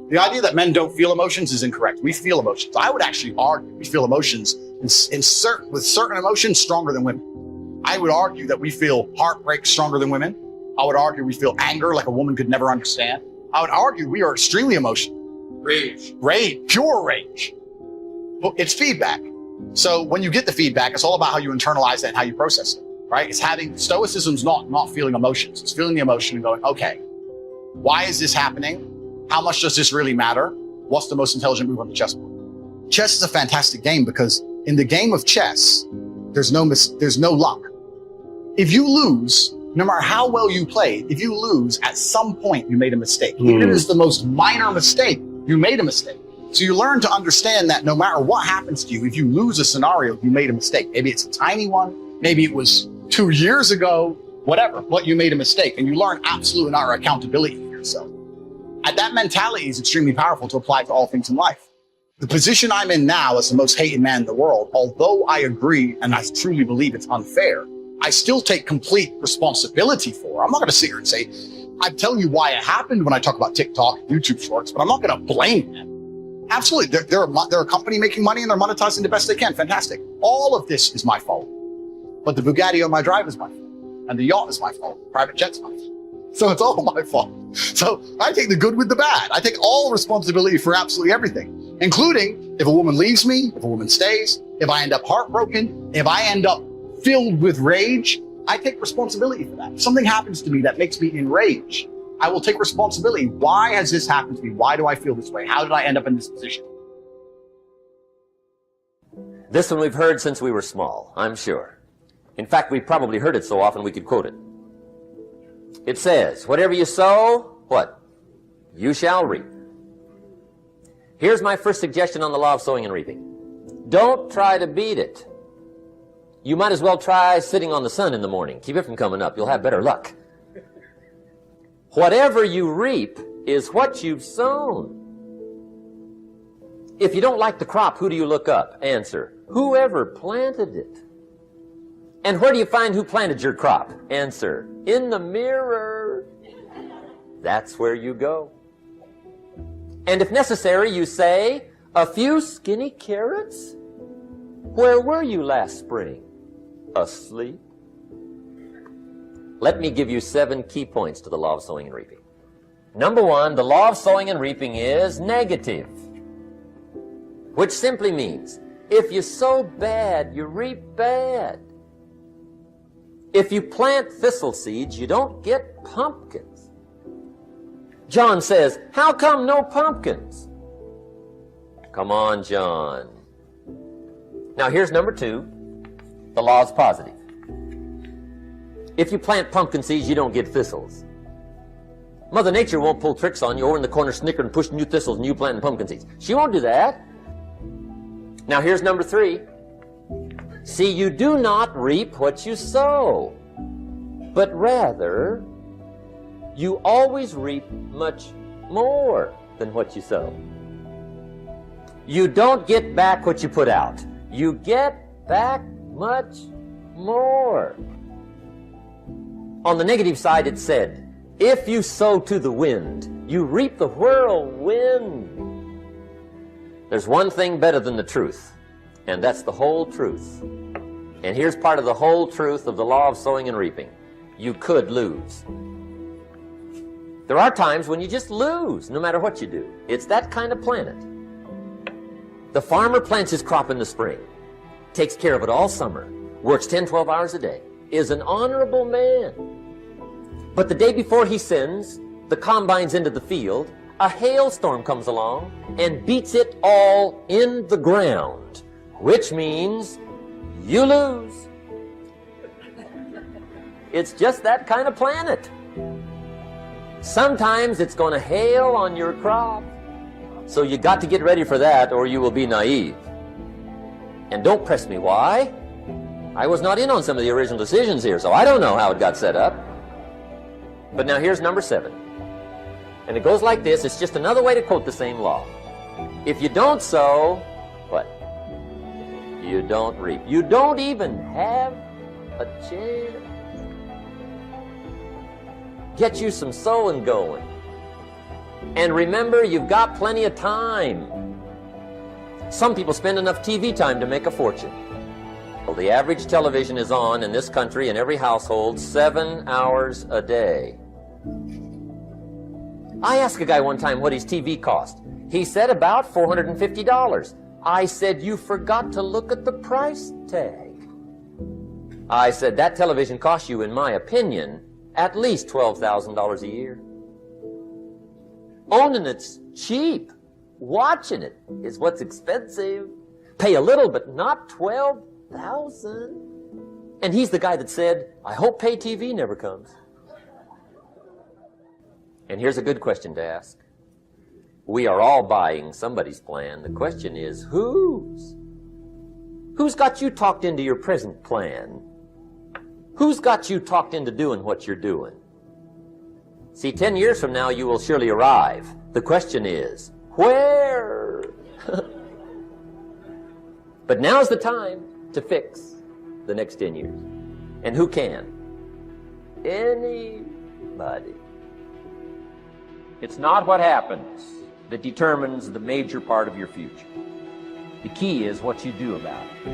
The idea that men don't feel emotions is incorrect. We feel emotions. I would actually argue we feel emotions with certain emotions stronger than women. I would argue that we feel heartbreak stronger than women. I would argue we feel anger like a woman could never understand. I would argue we are extremely emotional. Rage, pure rage. But it's feedback. So when you get the feedback, it's all about how you internalize it and how you process it, right? It's having, stoicism's not feeling emotions. It's feeling the emotion and going, okay, why is this happening? How much does this really matter? What's the most intelligent move on the chessboard? Chess is a fantastic game because in the game of chess, there's no luck. If you lose, no matter how well you played, if you lose, at some point you made a mistake. Even if it's the most minor mistake, you made a mistake. So you learn to understand that no matter what happens to you, if you lose a scenario, you made a mistake. Maybe it's a tiny one, maybe it was 2 years ago, whatever, but you made a mistake. And you learn absolute and utter accountability for yourself. And that mentality is extremely powerful to apply to all things in life. The position I'm in now as the most hated man in the world, although I agree and I truly believe it's unfair, I still take complete responsibility for. I'm not going to sit here and say, I'm telling you why it happened when I talk about TikTok, YouTube Shorts, but I'm not going to blame them. Absolutely. They're a company making money and they're monetizing the best they can. Fantastic. All of this is my fault. But the Bugatti on my drive is my fault. And the yacht is my fault. Private jet's my fault. So it's all my fault. So I take the good with the bad. I take all responsibility for absolutely everything, including if a woman leaves me, if a woman stays, if I end up heartbroken, if I end up filled with rage, I take responsibility for that. If something happens to me that makes me enraged, I will take responsibility. Why has this happened to me? Why do I feel this way? How did I end up in this position? This one we've heard since we were small, I'm sure. In fact, we've probably heard it so often we could quote it. It says, whatever you sow, what? You shall reap. Here's my first suggestion on the law of sowing and reaping. Don't try to beat it. You might as well try sitting on the sun in the morning. Keep it from coming up. You'll have better luck. Whatever you reap is what you've sown. If you don't like the crop, who do you look up? Answer, whoever planted it. And where do you find who planted your crop? Answer, in the mirror. That's where you go. And if necessary, you say, a few skinny carrots? Where were you last spring? Asleep? Let me give you 7 key points to the law of sowing and reaping. Number 1, the law of sowing and reaping is negative, which simply means if you sow bad, you reap bad. If you plant thistle seeds, you don't get pumpkins. John says, how come no pumpkins? Come on, John. Now here's number 2. The law is positive. If you plant pumpkin seeds, you don't get thistles. Mother Nature won't pull tricks on you over in the corner snickering and pushing you thistles and you planting pumpkin seeds. She won't do that. Now here's number 3. See, you do not reap what you sow, but rather you always reap much more than what you sow. You don't get back what you put out. You get back much more. On the negative side, it said, if you sow to the wind, you reap the whirlwind. There's one thing better than the truth, and that's the whole truth. And here's part of the whole truth of the law of sowing and reaping. You could lose. There are times when you just lose, no matter what you do. It's that kind of planet. The farmer plants his crop in the spring, takes care of it all summer, works 10, 12 hours a day, is an honorable man. But the day before he sends the combines into the field, a hailstorm comes along and beats it all in the ground, which means you lose. It's just that kind of planet. Sometimes it's going to hail on your crop, so you got to get ready for that or you will be naive. And don't press me why. I was not in on some of the original decisions here, so I don't know how it got set up. But now here's number 7. And it goes like this. It's just another way to quote the same law. If you don't sow, what? You don't reap. You don't even have a chance. Get you some sowing going. And remember, you've got plenty of time. Some people spend enough TV time to make a fortune. Well, the average television is on in this country in every household 7 hours a day. I asked a guy one time what his TV cost. He said about $450. I said, you forgot to look at the price tag. I said, that television costs you, in my opinion, at least $12,000 a year. Owning it's cheap. Watching it is what's expensive. Pay a little, but not $12,000. And he's the guy that said, I hope pay TV never comes. And here's a good question to ask. We are all buying somebody's plan. The question is, whose? Who's got you talked into your present plan? Who's got you talked into doing what you're doing? See, 10 years from now, you will surely arrive. The question is, where? But now's the time to fix the next 10 years. And who can? Anybody. It's not what happens that determines the major part of your future. The key is what you do about it.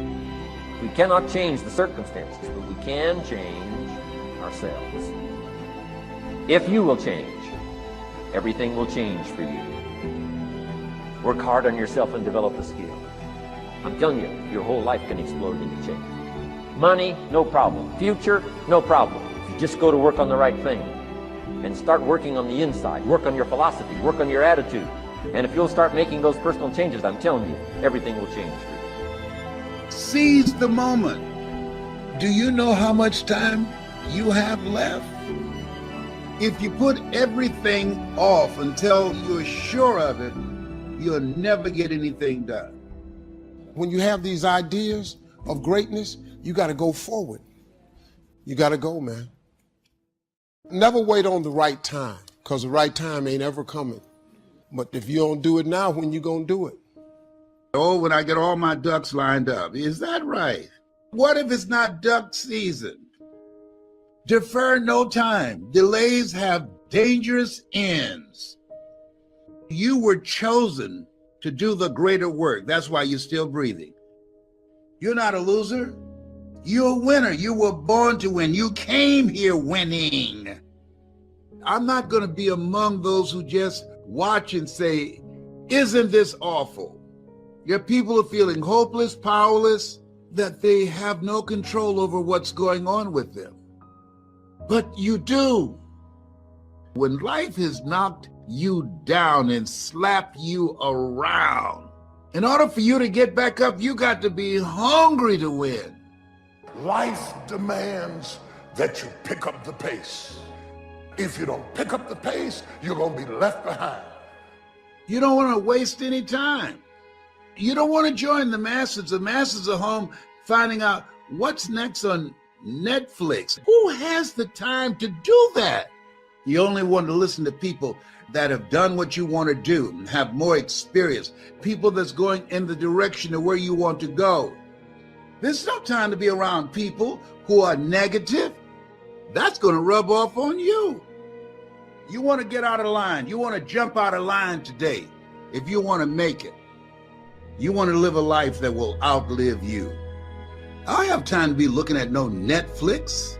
We cannot change the circumstances, but we can change ourselves. If you will change, everything will change for you. Work hard on yourself and develop a skill. I'm telling you, your whole life can explode into change. Money, no problem. Future, no problem. If you just go to work on the right thing and start working on the inside, work on your philosophy, work on your attitude. And if you'll start making those personal changes, I'm telling you, everything will change for you. Seize the moment. Do you know how much time you have left? If you put everything off until you're sure of it, you'll never get anything done. When you have these ideas of greatness, you got to go forward. You got to go, man. Never wait on the right time, because the right time ain't ever coming. But if you don't do it now, when you gonna do it? Oh, when I get all my ducks lined up. Is that right? What if it's not duck season? Defer no time. Delays have dangerous ends. You were chosen to do the greater work. That's why you're still breathing. You're not a loser. You're a winner. You were born to win. You came here winning. I'm not going to be among those who just watch and say, isn't this awful? Your people are feeling hopeless, powerless, that they have no control over what's going on with them. But you do. When life has knocked you down and slapped you around, in order for you to get back up, you got to be hungry to win. Life demands that you pick up the pace. If you don't pick up the pace, you're going to be left behind. You don't want to waste any time. You don't want to join the masses. The masses are home finding out what's next on Netflix. Who has the time to do that? You only want to listen to people that have done what you want to do and have more experience, people that's going in the direction of where you want to go. There's no time to be around people who are negative. That's going to rub off on you. You want to get out of line. You want to jump out of line today if you want to make it. You want to live a life that will outlive you. I don't have time to be looking at no Netflix.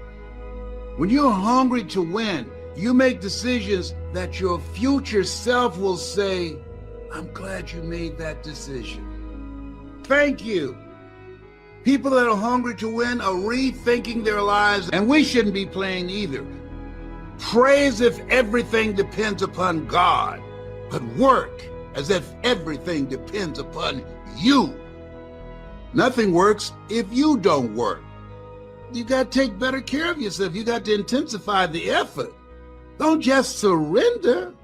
When you're hungry to win, you make decisions that your future self will say, I'm glad you made that decision. Thank you. People that are hungry to win are rethinking their lives, and we shouldn't be playing either. Pray as if everything depends upon God, but work as if everything depends upon you. Nothing works if you don't work. You got to take better care of yourself. You got to intensify the effort. Don't just surrender.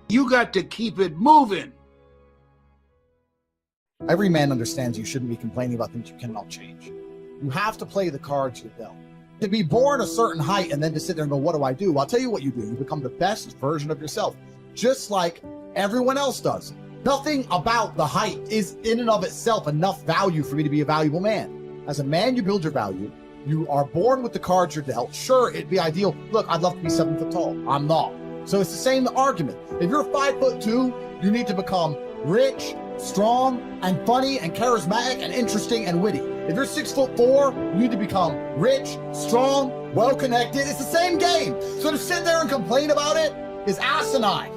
You got to keep it moving. Every man understands you shouldn't be complaining about things you cannot change. You have to play the cards you're dealt. To be born a certain height and then to sit there and go, what do I do? I'll tell you what you do. You become the best version of yourself, just like everyone else does. Nothing about the height is in and of itself enough value for me to be a valuable man. As a man, you build your value. You are born with the cards you're dealt. Sure, it'd be ideal. Look, I'd love to be 7 foot tall. I'm not. So it's the same argument. If you're 5'2", you need to become rich, strong, and funny, and charismatic, and interesting, and witty. If you're 6'4", you need to become rich, strong, well-connected. It's the same game. So to sit there and complain about it is asinine.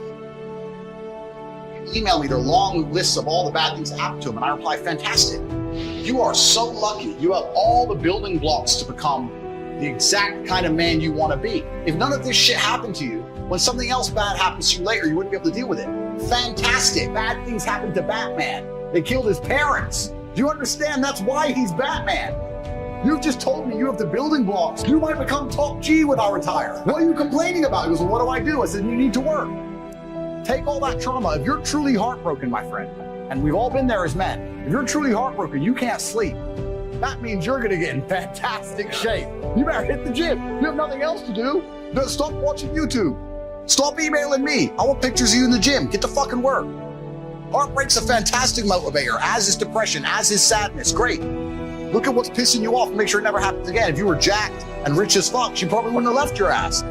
Email me their long lists of all the bad things that happened to them, and I reply, fantastic. You are so lucky. You have all the building blocks to become the exact kind of man you want to be. If none of this shit happened to you, when something else bad happens to you later, you wouldn't be able to deal with it. Fantastic. Bad things happened to Batman. They killed his parents. Do you understand? That's why he's Batman. You've just told me you have the building blocks. You might become top G when I retire. What are you complaining about? He goes, well, what do I do? I said, you need to work. Take all that trauma. If you're truly heartbroken, my friend, and we've all been there as men, if you're truly heartbroken, you can't sleep. That means you're going to get in fantastic shape. You better hit the gym. You have nothing else to do. Stop watching YouTube. Stop emailing me. I want pictures of you in the gym. Get to fucking work. Heartbreak's a fantastic motivator, as is depression, as is sadness. Great. Look at what's pissing you off and make sure it never happens again. If you were jacked and rich as fuck, she probably wouldn't have left your ass.